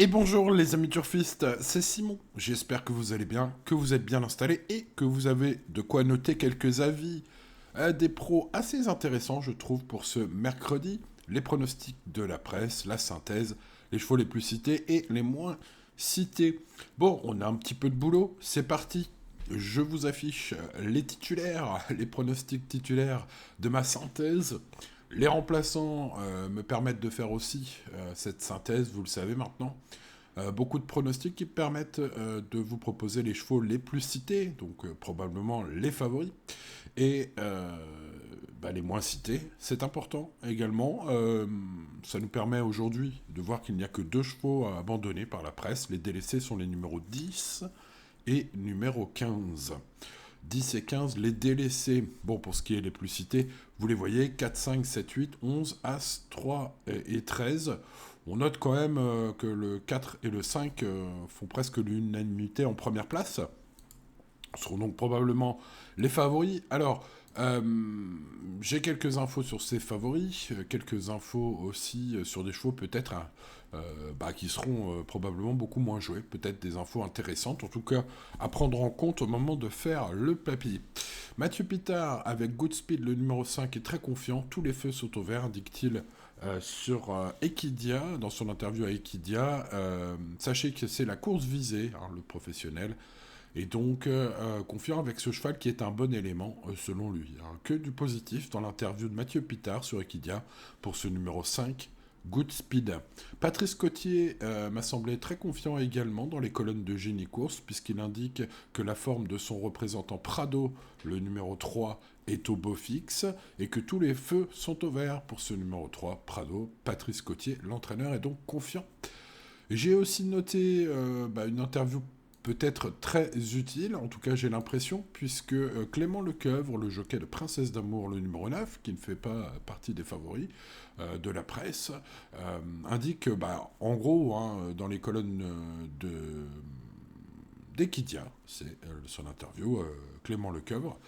Et bonjour les amis turfistes, c'est Simon. J'espère que vous allez bien, que vous êtes bien installés et que vous avez de quoi noter quelques avis des pros assez intéressants, je trouve, pour ce mercredi. Les pronostics de la presse, la synthèse, les chevaux les plus cités et les moins cités. Bon, on a un petit peu de boulot, c'est parti. Je vous affiche les titulaires, les pronostics titulaires de ma synthèse. Les remplaçants me permettent de faire aussi cette synthèse, vous le savez maintenant. Beaucoup de pronostics qui permettent de vous proposer les chevaux les plus cités, donc probablement les favoris, et les moins cités. C'est important également. Ça nous permet aujourd'hui de voir qu'il n'y a que deux chevaux abandonnés par la presse. Les délaissés sont les numéros 10 et numéro 15. 10 et 15, les délaissés, bon, pour ce qui est les plus cités, vous les voyez, 4, 5, 7, 8, 11, As, 3 et 13. On note quand même que le 4 et le 5 font presque l'unanimité en première place. Ce seront donc probablement les favoris. Alors, euh, j'ai quelques infos sur ces favoris, quelques infos aussi sur des chevaux peut-être qui seront probablement beaucoup moins joués, peut-être des infos intéressantes, en tout cas à prendre en compte au moment de faire le papier. Mathieu Pitard avec Goodspeed, le numéro 5, est très confiant, tous les feux sont au vert, indique-t-il sur Equidia, dans son interview à Equidia. Sachez que c'est la course visée, hein, le professionnel, et donc, confiant avec ce cheval qui est un bon élément, selon lui. Hein. Que du positif dans l'interview de Mathieu Pitard sur Equidia pour ce numéro 5, Good Speed. Patrice Cotier m'a semblé très confiant également dans les colonnes de Génie Course, puisqu'il indique que la forme de son représentant Prado, le numéro 3, est au beau fixe, et que tous les feux sont au vert pour ce numéro 3, Prado. Patrice Cotier, l'entraîneur, est donc confiant. J'ai aussi noté une interview peut-être très utile, en tout cas j'ai l'impression, puisque Clément Lecoeuvre, le jockey de Princesse d'Amour, le numéro 9, qui ne fait pas partie des favoris de la presse, indique que, en gros, hein, dans les colonnes d'Equidia, c'est son interview, Clément Lecoeuvre.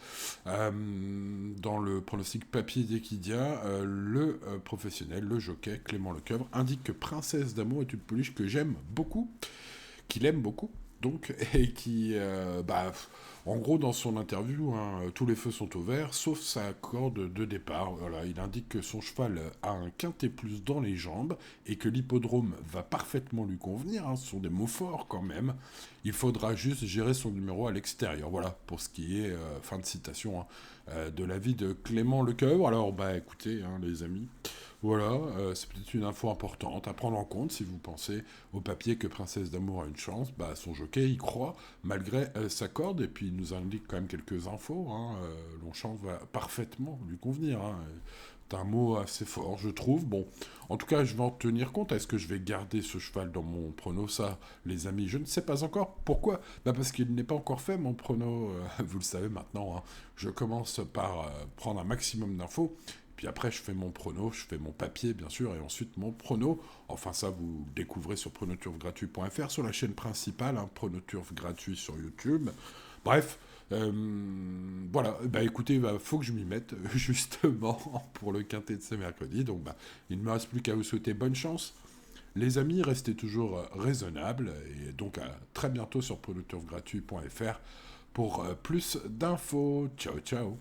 Dans le pronostic papier d'Equidia, le professionnel, le jockey, Clément Lecoeuvre, indique que Princesse d'Amour est une pouliche que j'aime beaucoup, qu'il aime beaucoup, donc, et qui, en gros, dans son interview, hein, tous les feux sont au vert, sauf sa corde de départ. Voilà, il indique que son cheval a un quintet plus dans les jambes et que l'hippodrome va parfaitement lui convenir. Hein, ce sont des mots forts quand même. Il faudra juste gérer son numéro à l'extérieur. Voilà, pour ce qui est, fin de citation, hein, de l'avis de Clément Lecoeuvre. Alors, écoutez, hein, les amis. Voilà, c'est peut-être une info importante à prendre en compte si vous pensez au papier que Princesse d'Amour a une chance. Son jockey y croit malgré sa corde, et puis il nous indique quand même quelques infos. Hein, Longchamp va parfaitement lui convenir. Hein. C'est un mot assez fort, je trouve. Bon, en tout cas, je vais en tenir compte. Est-ce que je vais garder ce cheval dans mon prono? Ça, les amis, je ne sais pas encore. Pourquoi? Parce qu'il n'est pas encore fait, mon prono. Vous le savez maintenant. Hein. Je commence par prendre un maximum d'infos. Puis après, je fais mon prono, je fais mon papier, bien sûr, et ensuite mon prono. Enfin, ça, vous le découvrez sur pronoturfgratuit.fr, sur la chaîne principale, hein, Pronoturf gratuit sur YouTube. Bref, voilà. Écoutez, faut que je m'y mette, justement, pour le quintet de ce mercredi. Donc, il ne me reste plus qu'à vous souhaiter bonne chance. Les amis, restez toujours raisonnables, et donc à très bientôt sur pronoturfgratuit.fr pour plus d'infos. Ciao, ciao.